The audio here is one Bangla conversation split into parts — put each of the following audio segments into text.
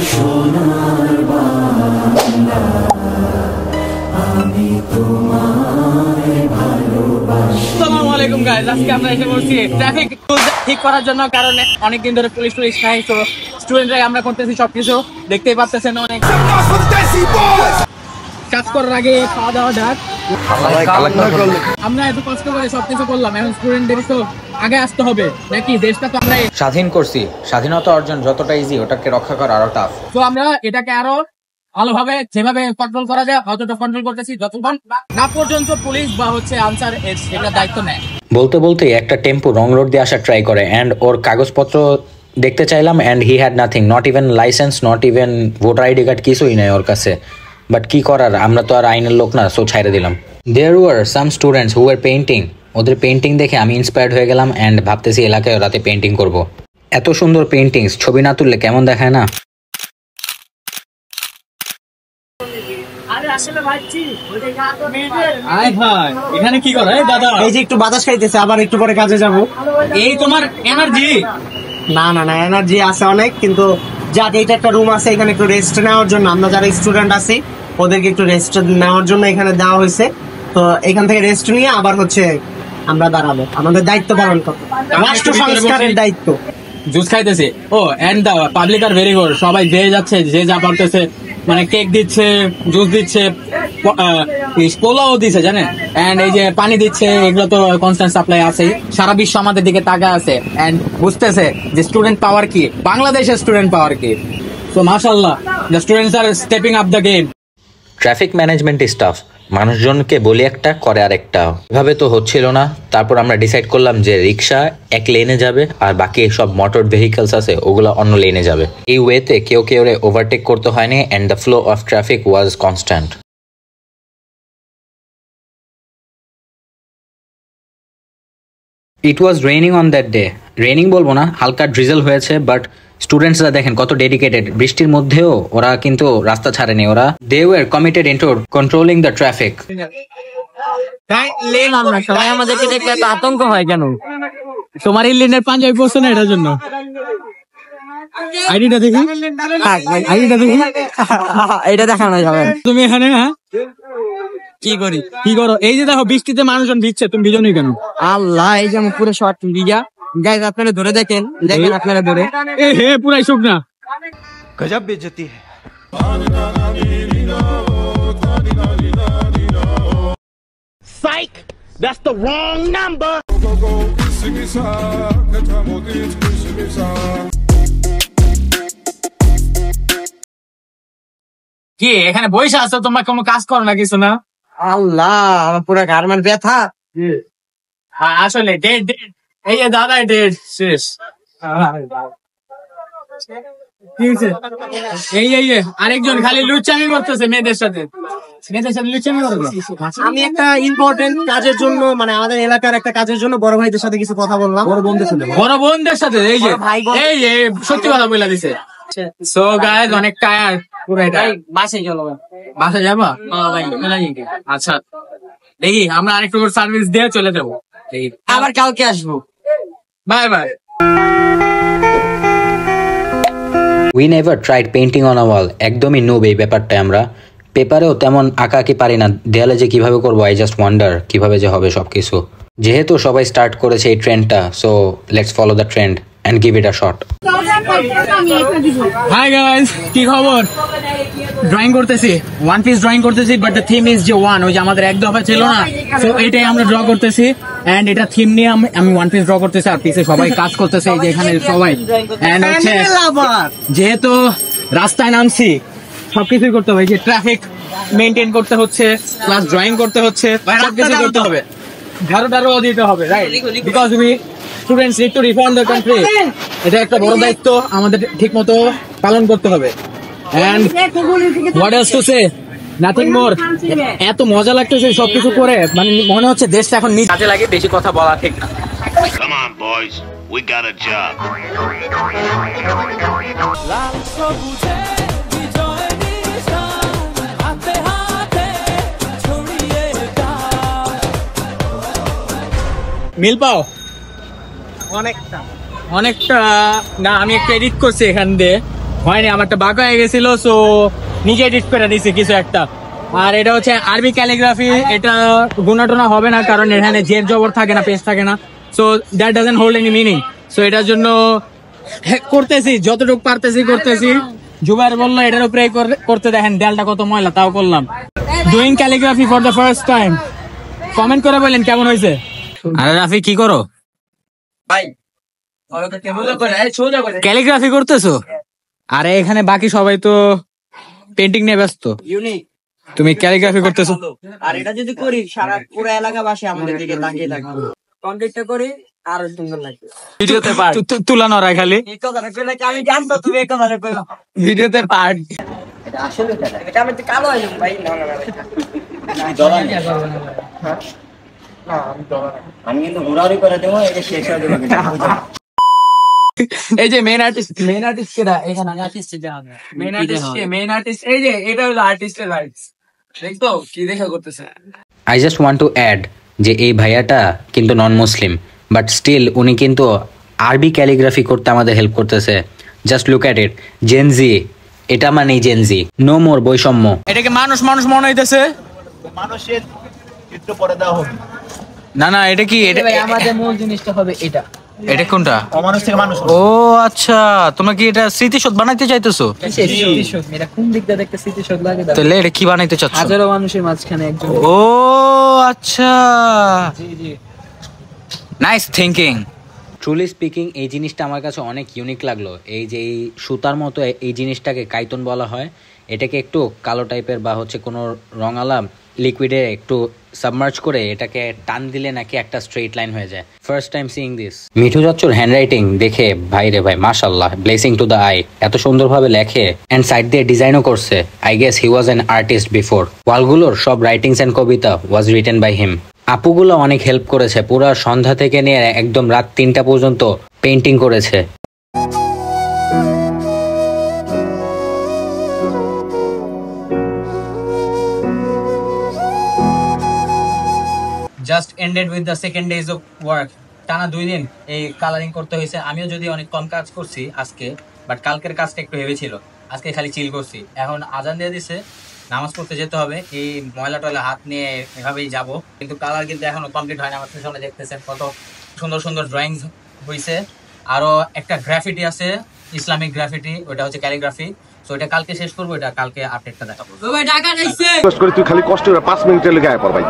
সোনার বাংলা, আমি তোমায় ভালোবাসি। আসসালামু আলাইকুম গাইস, আজকে আমরা এসে বলছি ট্রাফিক ঠিক করার জন্য, কারণ অনেকদিন ধরে পুলিশ নাই। তো স্টুডেন্টরাই আমরা করতেছি সবকিছু, দেখতেই পাচ্ছেন। অনেক কাজ করার আগে খাওয়া দাওয়া ডাক, আমরা এত কষ্ট করে সবকিছু করলাম, এখন স্টুডেন্টদের তো আগে আসতে হবে নাকি? দেশটা তো আমরা স্বাধীন করছি, স্বাধীনতা অর্জন যতটা ইজি ওটাকে রক্ষা করা আরো টাফ। তো আমরা এটাকে আরো ভালোভাবে যেভাবে কন্ট্রোল করা যায় অতটা কন্ট্রোল করতেছি, যতক্ষণ না পর্যন্ত পুলিশ বা আনসার এটা দায়িত্ব নেয়। বলতে বলতে একটা টেম্পো রং রোড দিয়ে আসার ট্রাই করে, অ্যান্ড ওর কাগজপত্র দেখতে চাইলাম, and he had nothing, not even licence, not even voter ID card, কিছুই নেই ওর কাছে। বাট কি করার, আমরা তো আর আইনের লোক না, সো ছাইড়ে দিলাম। There were some students who were painting. ওদের পেইন্টিং দেখে আমি ইন্সপায়ার্ড হয়ে গেলাম, অ্যান্ড ভাবতেছি এলাকায় রাতে পেইন্টিং করব। এত সুন্দর পেইন্টিংস ছবি না তুললে কেমন দেখায় না? এখানে কি করে দাদা? এই যে একটু বাতাস খাইতেছে, আবার একটু পরে কাজে যাব। এই তোমার এনার্জি? না না না, এনার্জি আছে অনেক, কিন্তু যাক এইটা একটা রুম আছে, এখানে একটু রেস্ট নেওয়ার জন্য আমরা যারা স্টুডেন্ট আছি ওদেরকে একটু রেস্ট নেওয়ার জন্য এখানে দেওয়া হয়েছে। তো এখান থেকে রেস্ট নিয়ে আবার আমরা দাঁড়াবো, আমাদের দায়িত্ব পালন করবো, রাষ্ট্র সংস্কারের দায়িত্ব। জুস খাইতেছে। Oh and the public are very good, সবাই দিয়ে যাচ্ছে, যে যা পারতেছে, মানে কেক দিচ্ছে, জুস দিচ্ছে, পোলাও দিচ্ছে জানেন, এন্ড এই যে পানি দিচ্ছে, এগুলো তো কনস্ট্যান্ট সাপ্লাই আছে। সারা বিশ্ব আমাদের দিকে তাকা আছে এন্ড বুঝতেছে যে স্টুডেন্ট পাওয়ার কি, বাংলাদেশের স্টুডেন্ট পাওয়ার কি। সো মাশাআল্লাহ, the students are stepping up the game. Traffic management staff, মানুষজনকে বলি একটা করে আরেকটা, এভাবে তো হচ্ছিল না। তারপর আমরা ডিসাইড করলাম যে রিক্সা এক লেনে যাবে আর বাকি সব মোটর ভেহিকলস আছে ওগুলো অন্য লেনে যাবে। এই ওয়েতে কেউ ওভারটেক করতে হয়নি, and the flow of traffic was constant. It was raining on that day. Raining বলবো না, হালকা ড্রিজল হয়েছে, বাট স্টুডেন্টসরা দেখেন কত ডেডিকেটেড। বৃষ্টির মধ্যেও ওরা কিন্তু রাস্তা ছাড়েনি, ওরা they were committed into controlling the traffic. সবাই আমাদেরকে দেখলে এত আতঙ্ক হয় কেন? তোমার এই লেনের পাঞ্জাবি পড়ছে না, এটার জন্য। আইডিটা দেখি, আইডিটা দেখি, এটা দেখানো যাবে। তুমি এখানে কি করো? এই যে দেখো বৃষ্টিতে মানুষজন ভিজছে, তুমি ভিজো নি কেন? আল্লাহ, এই যে আমি পুরো শর্ট ভিজা। গাইস আপনারা ধরে দেখেন আপনারা ধরে, হে পুরাই শুকনা। গজব বেইজ্জতি है। Psych, that's the wrong number. কি এখানে বসে আছো, তোমরা কোনো কাজ করো না, কিছু না? আল্লাহ, আমার পুরো গার্মেন্ট ব্যথা। আসলে ডেট এই যে দাদা, ডেট শেষ। এই আরেকজন খালি লুচ্চামি করতেছে মেয়েদের সাথে লুচ্চামি করতেছে। আমি একটা ইম্পর্টেন্ট কাজের জন্য, মানে আমাদের এলাকার একটা কাজের জন্য বড় ভাইদের সাথে কিছু কথা বললাম। বড় বোনদের সাথে এই যে সত্যি কথা বলে দিছে। সো গাইস, অনেক টায়ার পুরো। এটা বাসায় চলো, বাসায় যাবা? আচ্ছা, দেখি আমরা আরেকটু সার্ভিস দিয়ে চলে যাবো। আবার কালকে আসবো। Bye bye. We never tried painting on a wall. একদমই নুব এই ব্যাপারটা। আমরা পেপারেও তেমন আঁকাকি পারি না, দেয়ালে যে কিভাবে করবো, আই জাস্ট ওয়ান্ডার কিভাবে যে হবে সবকিছু। যেহেতু সবাই স্টার্ট করেছে এই ট্রেন্ডটা, so let's follow the trend and give it a shot. Hi guys, কি খবর? ড্রয়িং করতেছি, ওয়ান পিস ড্রয়িং করতেছি, বাট দ্য থিম ইজ যে ওয়ান, ওই যে আমাদের এক দফা ছিল না, সো এটাই আমরা ড্র করতেছি। এন্ড এটা থিম নিয়ে আমি ওয়ান পিস ড্র করতেছি, আর পিছে সবাই কাজ করতেছে, এই যে এখানে সবাই। এন্ড হচ্ছে যেহেতু রাস্তায় নামছি, সবকিছুই করতে হবে, যে ট্রাফিক মেনটেন করতে হচ্ছে, প্লাস ড্রয়িং করতে হচ্ছে, সবকিছু করতে হবে, ঝাড়ু দিতে হবে, right? Because we students need to reform the country. এটা একটা বড় দায়িত্ব, আমাদের ঠিক মতো পালন করতে হবে। And what else to say, nothing more. এত মজা লাগতেছে সবকিছু করে, মানে মনে হচ্ছে দেশটা এখন নিজ কাজে লাগে, বেশি কথা বলা ঠিক না। Come on boys, we got a job. মিল পাও অনেকটা না, আমি একটু এডিট করছি এখান দিয়ে, হয়নি, আমারটা বাঁকা হয়ে গেছিল, সো নিজে এডিট করে দিছি কিছু একটা। আর এটা হচ্ছে আরবি ক্যালিগ্রাফি, এটা গুণাটোনা হবে না কারণ এখানে জের জবর থাকে না, পেজ থাকে না, so that doesn't hold any meaning. So এটার জন্য করতেছি, যতটুকু পারতেছি করতেছি। জুবাইর বললো এটার উপরে করতে, দেখেন দেয়ালটা কত ময়লা, তাও করলাম। Doing calligraphy for the first time. Comment করে বলেন কেমন হয়েছে। আরে রাফি কি করো ভাই? ক্যালিগ্রাফি করতেছো? আরে এখানে বাকি সবাই তো পেন্টিং নিয়ে ব্যস্ত, তুমি ক্যালিগ্রাফি করতেছো। আর এটা যদি করি সারা পুরো এলাকাবাসী আমাদের দিকে তাকিয়ে থাকবে। কন্টেন্টটা করি আরো সুন্দর লাগবে। ভিডিওতে পার্ট তুলানো রায় খালি, এই কথাটা কইলে কি আমি জানতো তুমি এই কথাটা কইলা। ভিডিওতে পার্ট। এটা আসলে এটা আমি তো কালো হইলাম ভাই। না না না আমি কিন্তু ঘোরাঘুরি করে দেবো, এটা শেষ হয়ে যাবে। এই যে মেইন আর্টিস্ট কেডা এখানে? আর্টিস্ট যাবে মেইন আর্টিস্ট এই যে এটা হলো আর্টিস্টের রাইটস। দেখতো কি দেখা করতেছে। I just want to add যে এই ভাইয়াটা কিন্তু নন মুসলিম, বাট স্টিল উনি কিন্তু আরবি ক্যালিগ্রাফি করতে আমাদের হেল্প করতেছে। Just look at it, Gen Z, এটা মানেই জেনজি, নো মোর বৈষম্য। এটাকে মানুষ মনে হইতেছে, মানুষের একটু পরে দেওয়া হবে। না না এটা কি? এটা ভাই আমাদের মূল জিনিসটা হবে এটা। এটা কোনটা? অমানুষ থেকে মানুষ। ও আচ্ছা, তোমরা কি এটা স্মৃতিশোধ বানাইতে চাইতেছো? স্মৃতিশোধ, এটা কোন দিক দিয়ে দেখতে স্মৃতিশোধ লাগে? তাহলে এটা কি বানাইতে চাচ্ছ? হাজারো মানুষের মাঝখানে একজন। ও আচ্ছা, নাইস থিংকিং। ট্রুলি স্পিকিং এই জিনিসটা আমার কাছে অনেক ইউনিক লাগলো। এই যে এই সুতার মতো এই জিনিসটাকে কাইতন বলা হয়, এটাকে একটু কালো টাইপের বা হচ্ছে কোনো রঙালা লিকুইডে একটু সাবমার্জ করে এটাকে টান দিলে নাকি একটা স্ট্রেট লাইন হয়ে যায়। First time seeing this. Mithu চাচ্চুর হ্যান্ডরাইটিং দেখে ভাই রে ভাই মাশাআল্লাহ, ব্লেসিং টু দ্য আই। এত সুন্দরভাবে লেখে এন্ড সাইড দিয়ে ডিজাইনও করছে। I guess he was an artist before. ওয়ালগুলোর সব রাইটিংস এন্ড কবিতা ওয়াজ রিটেন বাই হিম। আপুগুলো অনেক হেল্প করেছে, পুরো সন্ধ্যা থেকে নিয়ে একদম রাত 3টা পর্যন্ত পেইন্টিং করেছে। Just ended with the second days of work. টানা 2 দিন এই কালারিং করতে হয়েছে। আমিও যদি অনেক কম কাজ করছি আজকে, বাট কালকের কাজটা একটু হেভি ছিল, আজকে খালি চিল করছি। এখন আজান দিয়ে দিছে, নামাজ পড়তে যেতে হবে। এই ময়লা টয়লা হাত নিয়ে এভাবেই যাব, কিন্তু কালার কিন্তু এখনো কমপ্লিট হয় না। আমার পিছনে দেখতেছেন কত সুন্দর সুন্দর ড্রয়িং হয়েছে। আরো একটা গ্রাফিটি আছে, ইসলামিক গ্রাফিটি, ওটা হচ্ছে ক্যালিগ্রাফি। সো এটা কালকে শেষ করবো, এটা কালকে আপডেটটা দেখাবো। তুই খালি কষ্ট করে 5 মিনিটের লেগে আয়া পর ভাই,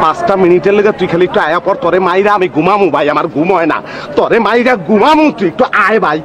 5টা মিনিটের লেগে তুই খালি একটু আয়া পর। তোরে মাইরা আমি ঘুমামু ভাই, আমার ঘুম হয় না। তোরে মাইরা ঘুমামু, তুই একটু আয় ভাই।